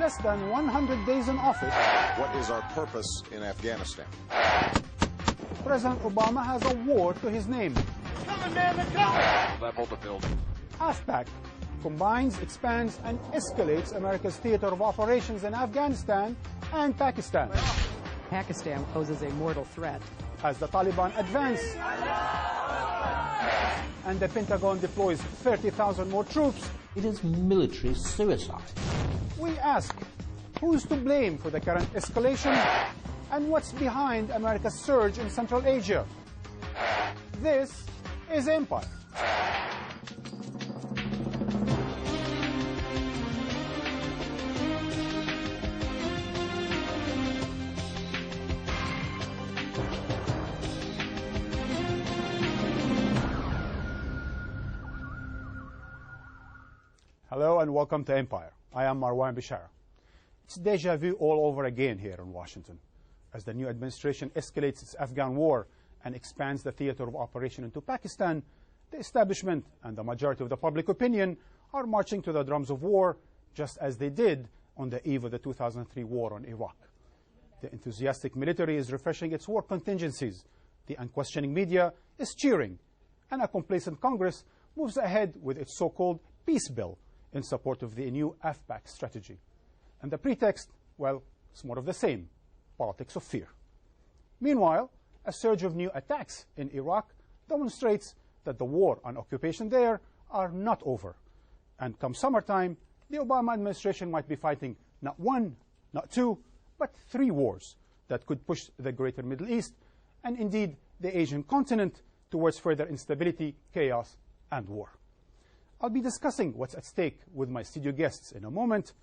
less than 100 days in office, what is our purpose in Afghanistan? President Obama has a war to his name. Coming, man, they're coming! Level the building. AFPAC combines, expands, and escalates America's theater of operations in Afghanistan and Pakistan. Pakistan poses a mortal threat. As the Taliban advance and the Pentagon deploys 30,000 more troops, it is military suicide. We ask, who's to blame for the current escalation and what's behind America's surge in Central Asia? This is Empire. Hello and welcome to Empire. I am Marwan Bishara. It's deja vu all over again here in Washington. As the new administration escalates its Afghan war and expands the theater of operation into Pakistan, the establishment and the majority of the public opinion are marching to the drums of war, just as they did on the eve of the 2003 war on Iraq. The enthusiastic military is refreshing its war contingencies, the unquestioning media is cheering, and a complacent Congress moves ahead with its so-called peace bill in support of the new AFPAC strategy. And the pretext, well, it's more of the same, politics of fear. Meanwhile, a surge of new attacks in Iraq demonstrates that the war on occupation there are not over. And come summertime, the Obama administration might be fighting not one, not two, but 3 wars that could push the greater Middle East and indeed the Asian continent towards further instability, chaos, and war. I'll be discussing what's at stake with my studio guests in a moment,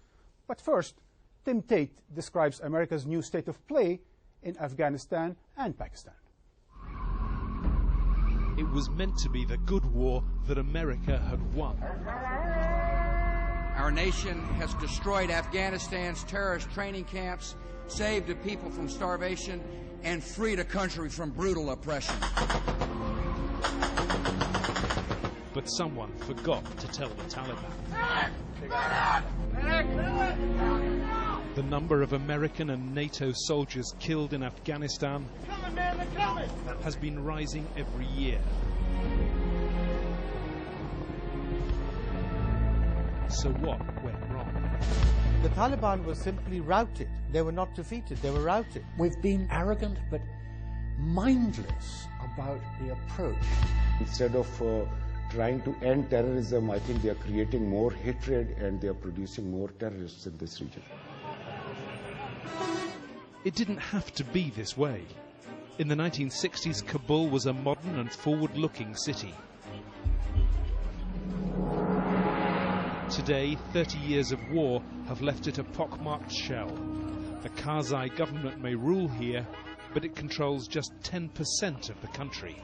but first, Tim Tate describes America's new state of play in Afghanistan and Pakistan. It was meant to be the good war that America had won. Our nation has destroyed Afghanistan's terrorist training camps, saved the people from starvation, and freed a country from brutal oppression. But someone forgot to tell the Taliban. The number of American and NATO soldiers killed in Afghanistan has been rising every year. So what went wrong? The Taliban was simply routed. They were not defeated, they were routed. We've been arrogant but mindless about the approach. Instead of trying to end terrorism, I think they are creating more hatred and they are producing more terrorists in this region. It didn't have to be this way. In the 1960s, Kabul was a modern and forward-looking city. Today, 30 years of war have left it a pockmarked shell. The Karzai government may rule here, but it controls just 10% of the country.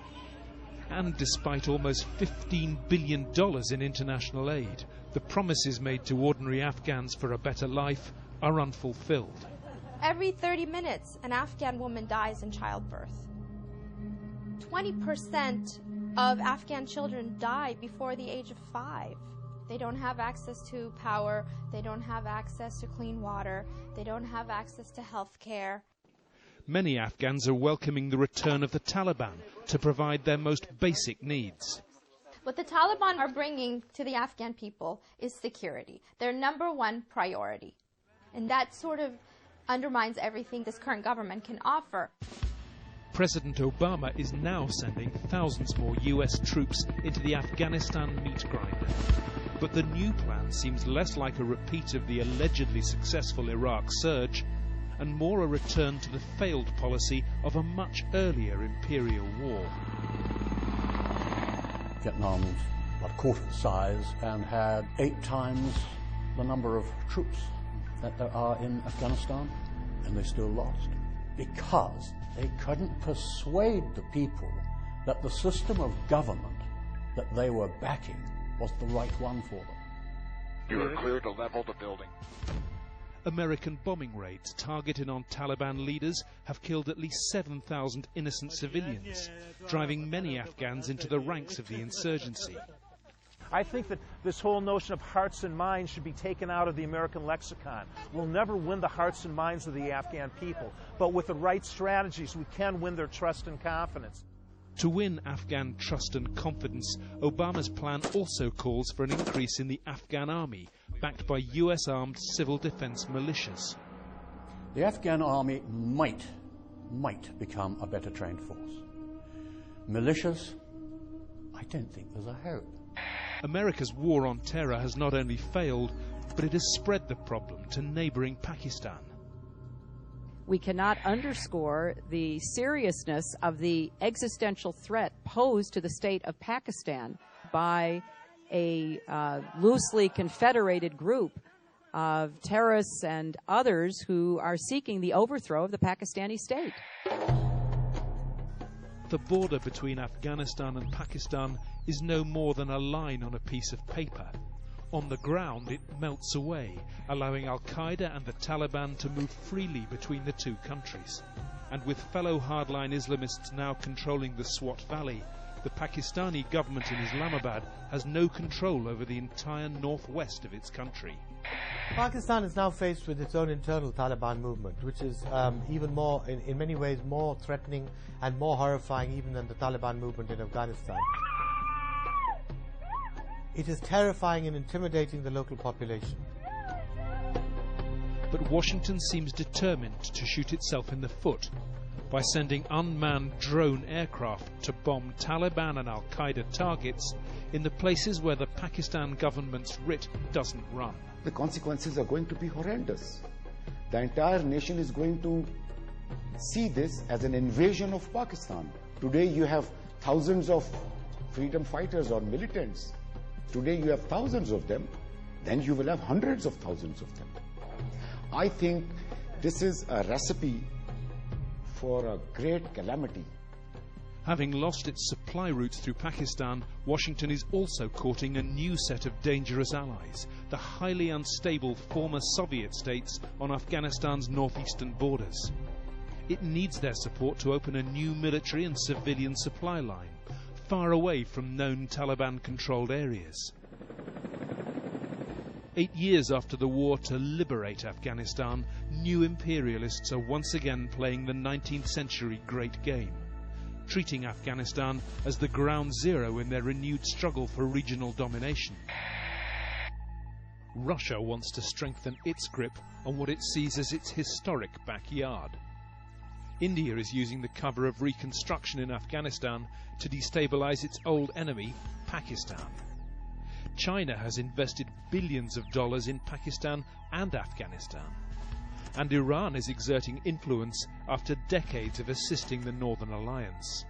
And despite almost $15 billion in international aid, the promises made to ordinary Afghans for a better life are unfulfilled. Every 30 minutes, an Afghan woman dies in childbirth. 20% of Afghan children die before the age of 5. They don't have access to power, they don't have access to clean water, they don't have access to health care. Many Afghans are welcoming the return of the Taliban to provide their most basic needs. What the Taliban are bringing to the Afghan people is security, their #1 priority. And that sort of undermines everything this current government can offer. President Obama is now sending thousands more US troops into the Afghanistan meat grinder. But the new plan seems less like a repeat of the allegedly successful Iraq surge and more a return to the failed policy of a much earlier imperial war. Vietnam was about a quarter the size and had 8 times the number of troops that there are in Afghanistan, and they still lost because they couldn't persuade the people that the system of government that they were backing was the right one for them. You are clear to level the building. American bombing raids targeted on Taliban leaders have killed at least 7,000 innocent civilians, driving many Afghans into the ranks of the insurgency. I think that this whole notion of hearts and minds should be taken out of the American lexicon. We'll never win the hearts and minds of the Afghan people, but with the right strategies, we can win their trust and confidence. To win Afghan trust and confidence, Obama's plan also calls for an increase in the Afghan army, backed by US armed civil defense militias. The Afghan army might become a better trained force. Militias, I don't think there's a hope. America's war on terror has not only failed, but it has spread the problem to neighboring Pakistan. We cannot underscore the seriousness of the existential threat posed to the state of Pakistan by a loosely confederated group of terrorists and others who are seeking the overthrow of the Pakistani state. The border between Afghanistan and Pakistan is no more than a line on a piece of paper. On the ground, it melts away, allowing Al-Qaeda and the Taliban to move freely between the two countries. And with fellow hardline Islamists now controlling the Swat Valley, the Pakistani government in Islamabad has no control over the entire northwest of its country. Pakistan is now faced with its own internal Taliban movement, which is even more, in many ways, more threatening and more horrifying even than the Taliban movement in Afghanistan. It is terrifying and intimidating the local population. But Washington seems determined to shoot itself in the foot by sending unmanned drone aircraft to bomb Taliban and Al-Qaeda targets in the places where the Pakistan government's writ doesn't run. The consequences are going to be horrendous. The entire nation is going to see this as an invasion of Pakistan. Today you have thousands of freedom fighters or militants. Today you have thousands of them, then you will have hundreds of thousands of them. I think this is a recipe for a great calamity. Having lost its supply routes through Pakistan, Washington is also courting a new set of dangerous allies, the highly unstable former Soviet states on Afghanistan's northeastern borders. It needs their support to open a new military and civilian supply line, far away from known Taliban-controlled areas. 8 years after the war to liberate Afghanistan, new imperialists are once again playing the 19th century Great Game, treating Afghanistan as the ground zero in their renewed struggle for regional domination. Russia wants to strengthen its grip on what it sees as its historic backyard. India is using the cover of reconstruction in Afghanistan to destabilize its old enemy, Pakistan. China has invested billions of dollars in Pakistan and Afghanistan. And Iran is exerting influence after decades of assisting the Northern Alliance.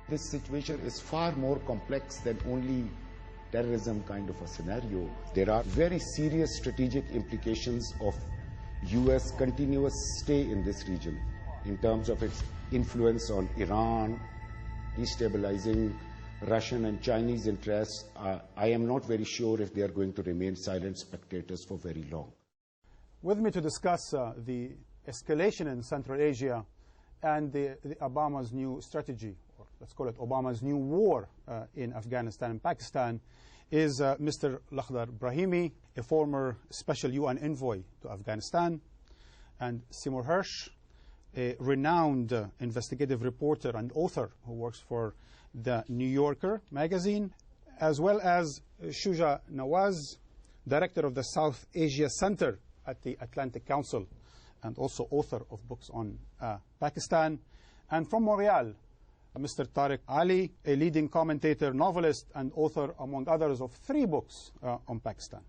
This situation is far more complex than only terrorism kind of a scenario. There are very serious strategic implications of US continuous stay in this region in terms of its influence on Iran, destabilizing Russian and Chinese interests. I am not very sure if they are going to remain silent spectators for very long. With me to discuss the escalation in Central Asia and the Obama's new strategy, or let's call it Obama's new war in Afghanistan and Pakistan, is Mr. Lakhdar Brahimi, a former special UN envoy to Afghanistan, and Seymour Hersh, a renowned investigative reporter and author who works for the New Yorker magazine, as well as Shuja Nawaz, director of the South Asia Center at the Atlantic Council, and also author of books on Pakistan. And from Montreal, Mr. Tariq Ali, a leading commentator, novelist, and author, among others, of 3 books on Pakistan.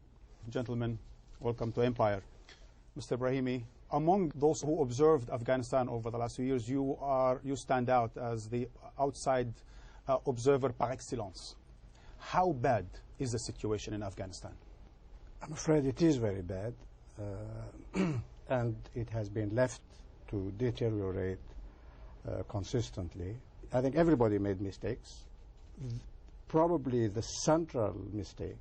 Gentlemen, welcome to Empire. Mr. Brahimi, among those who observed Afghanistan over the last few years, you stand out as the outside observer par excellence. How bad is the situation in Afghanistan? I'm afraid it is very bad, and it has been left to deteriorate consistently. I think everybody made mistakes. Probably the central mistake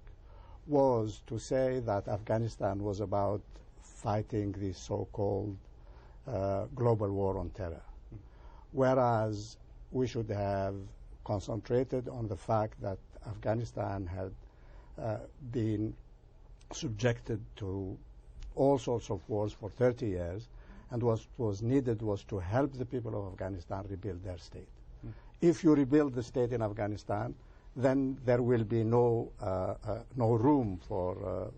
was to say that Afghanistan was about fighting the so-called global war on terror, whereas we should have concentrated on the fact that Afghanistan had been subjected to all sorts of wars for 30 years, and what was needed was to help the people of Afghanistan rebuild their state. If you rebuild the state in Afghanistan, then there will be no room for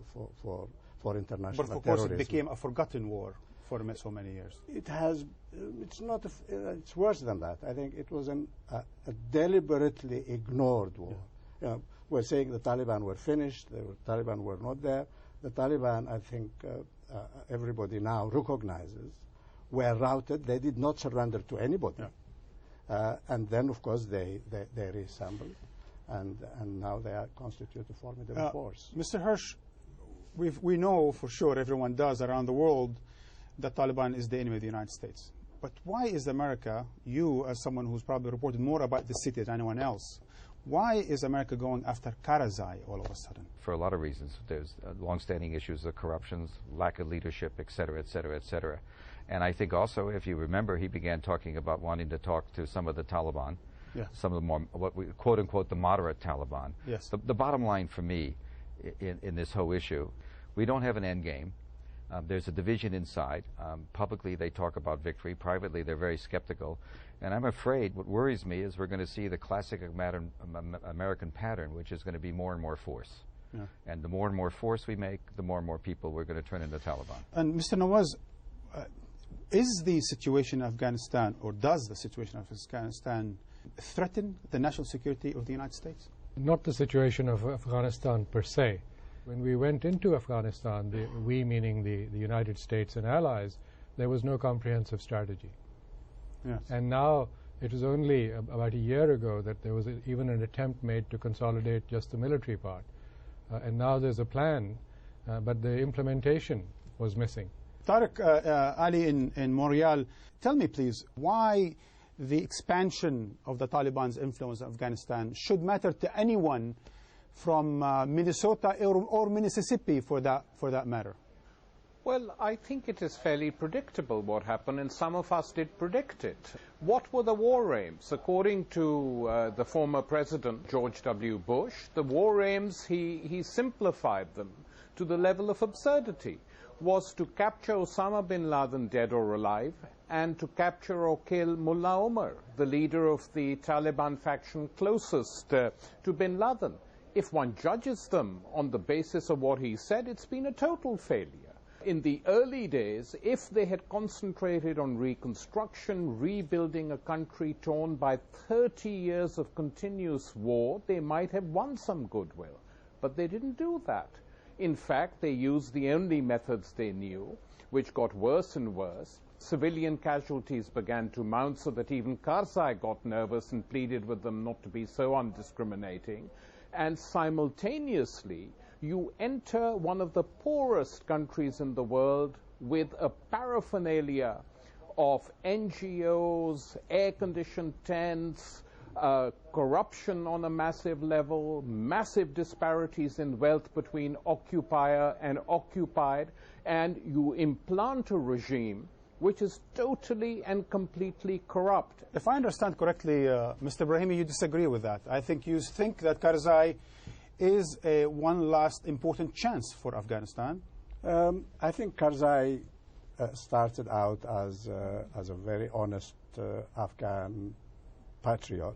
international terrorism. But of course, it became a forgotten war for so many years. It has. It's not. It's worse than that. I think it was a deliberately ignored war. You know, we're saying the Taliban were finished. The Taliban were not there. The Taliban, I think, everybody now recognizes, were routed. They did not surrender to anybody. Yeah. And then, of course, they reassembled, and now they constitute a formidable force. Mr. Hirsch, we know for sure, everyone does around the world, that Taliban is the enemy of the United States. But why is America, you as someone who's probably reported more about the city than anyone else, why is America going after Karzai all of a sudden? For a lot of reasons. There's long-standing issues of corruption, lack of leadership, et cetera, et cetera, et cetera. And I think also, if you remember, he began talking about wanting to talk to some of the Taliban, some of the more, what we quote-unquote, the moderate Taliban. Yes. The bottom line for me in this whole issue, we don't have an end game. There's a division inside. Publicly, they talk about victory. Privately, they're very skeptical. And I'm afraid what worries me is we're going to see the classic American pattern, which is going to be more and more force. Yeah. And the more and more force we make, the more and more people we're going to turn into Taliban. And Mr. Nawaz, is the situation in Afghanistan, or does the situation of Afghanistan threaten the national security of the United States? Not the situation of Afghanistan per se. When we went into Afghanistan, we meaning the United States and allies, there was no comprehensive strategy. Yes. And now it was only about a year ago that there was even an attempt made to consolidate just the military part. And now there's a plan, but the implementation was missing. Tariq Ali in Montreal, tell me please, why the expansion of the Taliban's influence in Afghanistan should matter to anyone from Minnesota or Mississippi for that matter? Well, I think it is fairly predictable what happened, and some of us did predict it. What were the war aims? According to the former president, George W. Bush, the war aims, he simplified them to the level of absurdity, was to capture Osama bin Laden dead or alive, and to capture or kill Mullah Omar, the leader of the Taliban faction closest to bin Laden. If one judges them on the basis of what he said, it's been a total failure. In the early days, if they had concentrated on reconstruction, rebuilding a country torn by 30 years of continuous war, they might have won some goodwill. But they didn't do that. In fact, they used the only methods they knew, which got worse and worse. Civilian casualties began to mount so that even Karzai got nervous and pleaded with them not to be so undiscriminating. And simultaneously, you enter one of the poorest countries in the world with a paraphernalia of NGOs, air-conditioned tents, corruption on a massive level, massive disparities in wealth between occupier and occupied, and you implant a regime which is totally and completely corrupt. If I understand correctly, Mr. Brahimi, you disagree with that. I think you think that Karzai is one last important chance for Afghanistan. I think Karzai started out as a very honest Afghan patriot.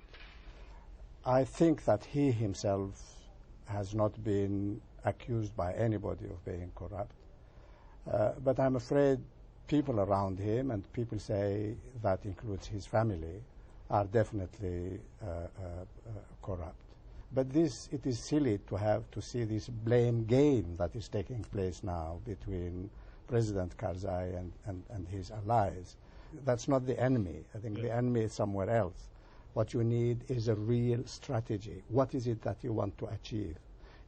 I think that he himself has not been accused by anybody of being corrupt. But I'm afraid people around him, and people say that includes his family, are definitely corrupt. But it is silly to see this blame game that is taking place now between President Karzai and his allies. That's not the enemy. I think the enemy is somewhere else. What you need is a real strategy. What is it that you want to achieve?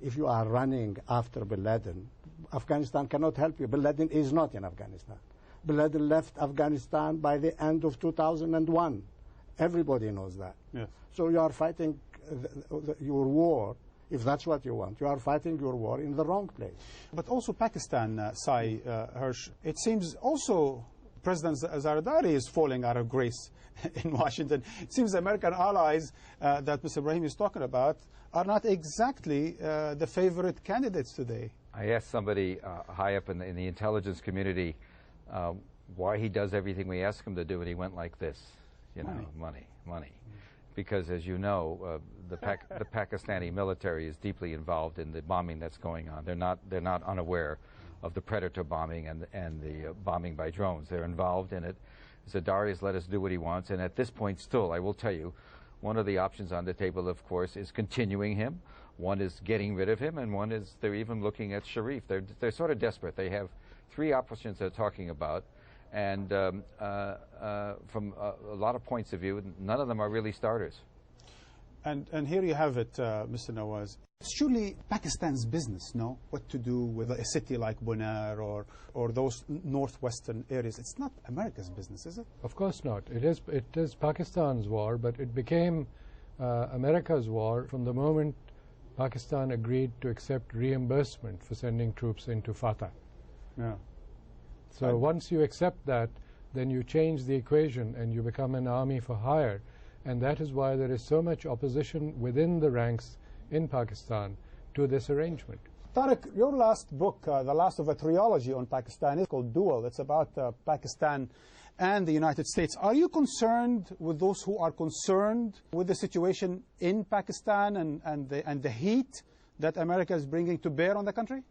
If you are running after bin Laden, Afghanistan cannot help you. Bin Laden is not in Afghanistan. Bin Laden left Afghanistan by the end of 2001. Everybody knows that. Yes. So you are fighting your war, if that's what you want. You are fighting your war in the wrong place. But also Pakistan, Hirsch, it seems also President Zardari is falling out of grace in Washington. It seems the American allies that Mr. Ibrahim is talking about are not exactly the favorite candidates today. I asked somebody high up in the intelligence community why he does everything we ask him to do, and he went like this, you know, money. Because, as you know, the Pakistani military is deeply involved in the bombing that's going on. They're not unaware of the Predator bombing and the bombing by drones. They're involved in it. Zardari has let us do what he wants, and at this point still, I will tell you, one of the options on the table, of course, is continuing him. One is getting rid of him, and one is they're even looking at Sharif. They're sort of desperate. They have three options they're talking about, and from a lot of points of view, none of them are really starters. And here you have it, Mr. Nawaz. It's surely Pakistan's business, no? What to do with a city like Bunar or those northwestern areas. It's not America's business, is it? Of course not. It is Pakistan's war, but it became America's war from the moment Pakistan agreed to accept reimbursement for sending troops into Fatah. Yeah. So once you accept that, then you change the equation and you become an army for hire. And that is why there is so much opposition within the ranks in Pakistan to this arrangement. Tariq, your last book, the last of a trilogy on Pakistan, is called Dual. It's about Pakistan and the United States. Are you concerned with those who are concerned with the situation in Pakistan and the heat that America is bringing to bear on the country?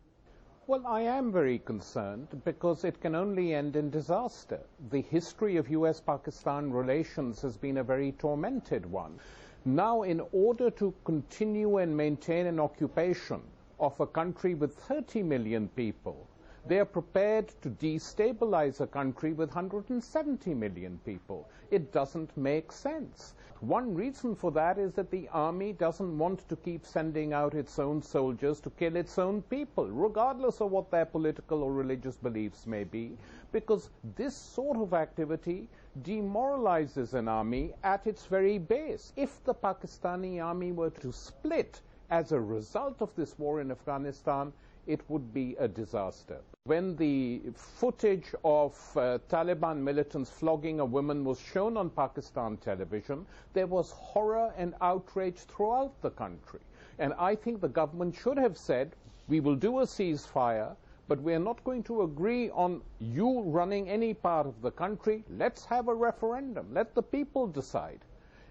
Well, I am very concerned because it can only end in disaster. The history of US-Pakistan relations has been a very tormented one. Now, in order to continue and maintain an occupation of a country with 30 million people, they are prepared to destabilize a country with 170 million people. It doesn't make sense. One reason for that is that the army doesn't want to keep sending out its own soldiers to kill its own people, regardless of what their political or religious beliefs may be, because this sort of activity demoralizes an army at its very base. If the Pakistani army were to split as a result of this war in Afghanistan, it would be a disaster. When the footage of Taliban militants flogging a woman was shown on Pakistan television, there was horror and outrage throughout the country. And I think the government should have said, we will do a ceasefire, but we are not going to agree on you running any part of the country. Let's have a referendum. Let the people decide.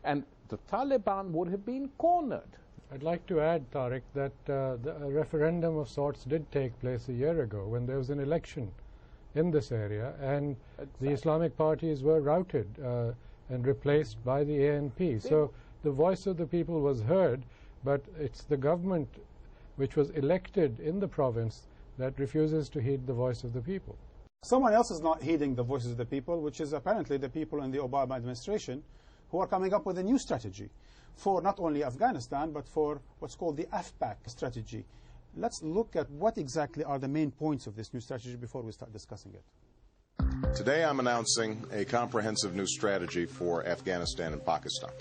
And the Taliban would have been cornered. I'd like to add, Tariq, that a referendum of sorts did take place a year ago when there was an election in this area, and the Islamic parties were routed and replaced by the ANP. So the voice of the people was heard, but it's the government which was elected in the province that refuses to heed the voice of the people. Someone else is not heeding the voices of the people, which is apparently the people in the Obama administration who are coming up with a new strategy for not only Afghanistan, but for what's called the AFPAC strategy. Let's look at what exactly are the main points of this new strategy before we start discussing it. Today I'm announcing a comprehensive new strategy for Afghanistan and Pakistan.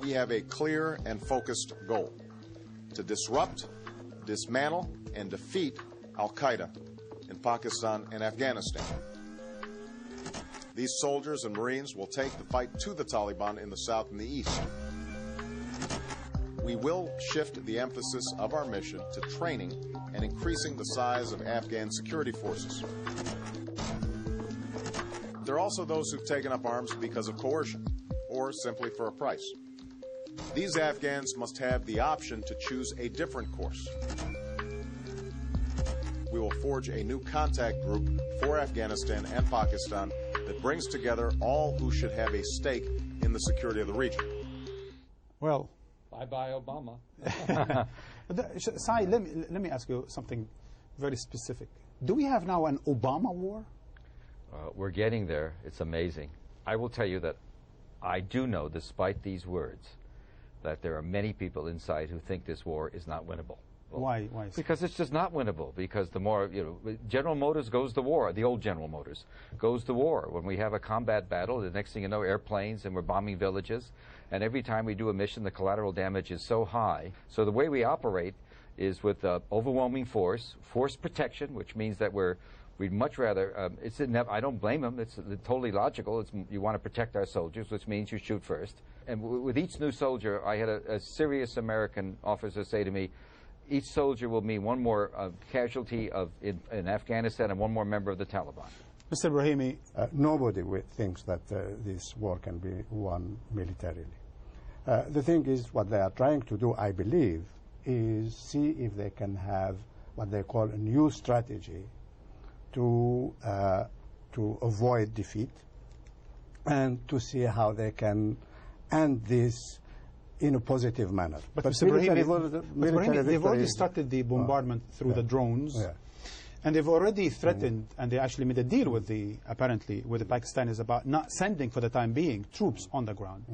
We have a clear and focused goal: to disrupt, dismantle, and defeat al-Qaeda in Pakistan and Afghanistan. These soldiers and Marines will take the fight to the Taliban in the south and the east. We will shift the emphasis of our mission to training and increasing the size of Afghan security forces. There are also those who've taken up arms because of coercion or simply for a price. These Afghans must have the option to choose a different course. We will forge a new contact group for Afghanistan and Pakistan that brings together all who should have a stake in the security of the region. Well, bye-bye, Obama. Sai, let me ask you something very specific. Do we have now an Obama war? We're getting there. It's amazing. I will tell you that I do know, despite these words, that there are many people inside who think this war is not winnable. Well, why? Because it's just not winnable. Because the more, General Motors goes to war. The old General Motors goes to war. When we have a combat battle, the next thing you know, airplanes, and we're bombing villages. And every time we do a mission, the collateral damage is so high. So the way we operate is with overwhelming force protection, which means that we're We'd much rather, I don't blame them, it's totally logical. You want to protect our soldiers, which means you shoot first. And with each new soldier, I had a serious American officer say to me, each soldier will mean one more casualty in Afghanistan and one more member of the Taliban. Mr. Brahimi. Nobody thinks that this war can be won militarily. The thing is, what they are trying to do, I believe, is see if they can have what they call a new strategy to avoid defeat and to see how they can end this in a positive manner. But Mr. Brahimi, they've already started the bombardment through the drones. Yeah. And they've already threatened, and they actually made a deal with the Pakistanis about not sending, for the time being, troops on the ground.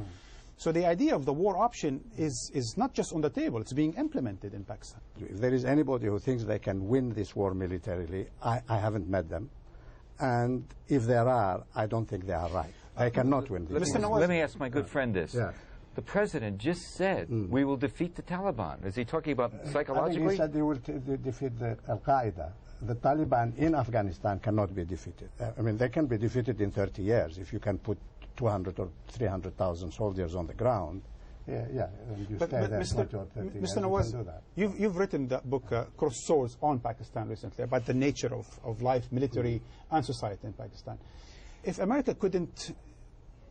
So the idea of the war option is not just on the table, it's being implemented in Pakistan. If there is anybody who thinks they can win this war militarily, I haven't met them. And if there are, I don't think they are right. They cannot win this war. Let me ask my good friend this. Yeah. The president just said we will defeat the Taliban. Is he talking about psychologically? I think he said he will defeat the Al-Qaeda. The Taliban in Afghanistan cannot be defeated. I mean, they can be defeated in 30 years if you can put 200 or 300,000 soldiers on the ground. Yeah, and you stay there Mr. 20 or 30 years, Mr. Nawaz, you've written that book, Crossed Swords, on Pakistan recently, about the nature of life, military, and society in Pakistan. If America couldn't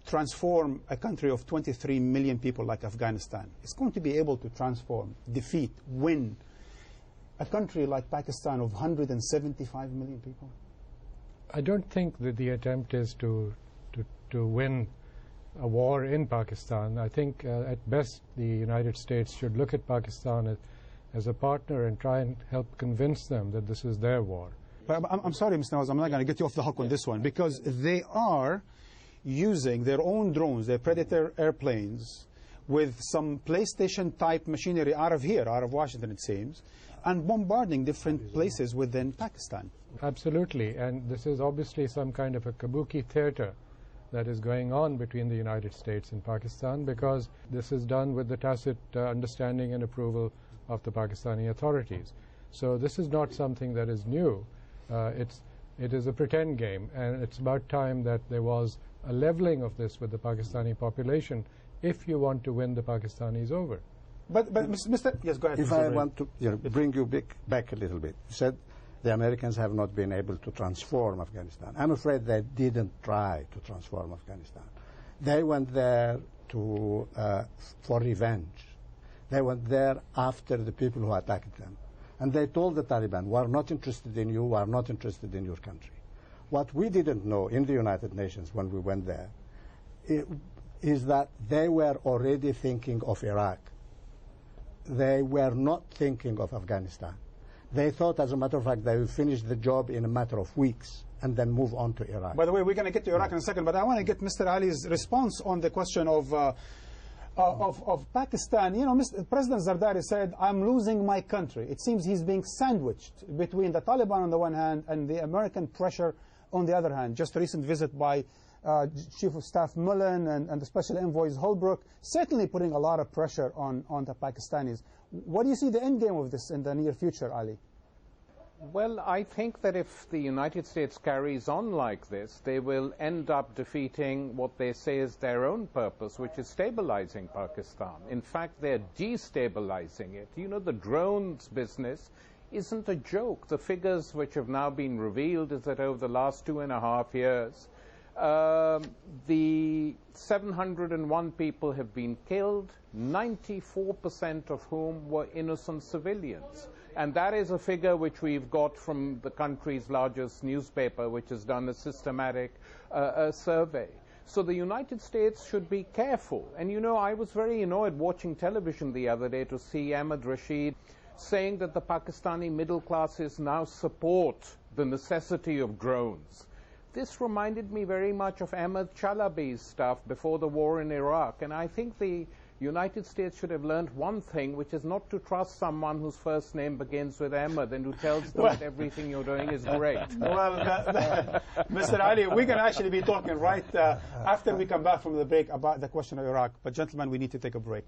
transform a country of 23 million people like Afghanistan, it's going to be able to transform, defeat, win a country like Pakistan of 175 million people? I don't think that the attempt is to win a war in Pakistan. I think at best the United States should look at Pakistan as a partner and try and help convince them that this is their war. But I'm sorry, Mr. Nawaz, I'm not going to get you off the hook on this one, because they are using their own drones, their Predator airplanes, with some PlayStation-type machinery out of here, out of Washington, it seems, and bombarding different places within Pakistan. Absolutely, and this is obviously some kind of a kabuki theater that is going on between the United States and Pakistan, because this is done with the tacit understanding and approval of the Pakistani authorities. So this is not something that is new. It is a pretend game, and it's about time that there was a leveling of this with the Pakistani population if you want to win the Pakistanis over. But Mr. Yes, go ahead. If I want to bring you back a little bit, you said the Americans have not been able to transform Afghanistan. I'm afraid they didn't try to transform Afghanistan. They went there for revenge. They went there after the people who attacked them. And they told the Taliban, we are not interested in you, we are not interested in your country. What we didn't know in the United Nations when we went there is that they were already thinking of Iraq. They were not thinking of Afghanistan. They thought, as a matter of fact, they would finish the job in a matter of weeks and then move on to Iraq. By the way, we're going to get to Iraq in a second, but I want to get Mr. Ali's response on the question of Pakistan. You know, President Zardari said, I'm losing my country. It seems he's being sandwiched between the Taliban on the one hand and the American pressure on the other hand. Just a recent visit by Chief of Staff Mullen and the Special Envoys Holbrooke, certainly putting a lot of pressure on the Pakistanis. What do you see the end game of this in the near future, Ali? Well, I think that if the United States carries on like this, they will end up defeating what they say is their own purpose, which is stabilizing Pakistan. In fact, they're destabilizing it. You know, the drones business isn't a joke. The figures which have now been revealed is that over the last 2.5 years, the 701 people have been killed, 94% of whom were innocent civilians. And that is a figure which we've got from the country's largest newspaper, which has done a systematic survey. So the United States should be careful. And you know, I was very annoyed watching television the other day to see Ahmed Rashid saying that the Pakistani middle classes now support the necessity of drones. This reminded me very much of Ahmed Chalabi's stuff before the war in Iraq. And I think the United States should have learned one thing, which is not to trust someone whose first name begins with Ahmed and who tells them that everything you're doing is great. Well, Mr. Ali, we're going to actually be talking right after we come back from the break about the question of Iraq. But gentlemen, we need to take a break.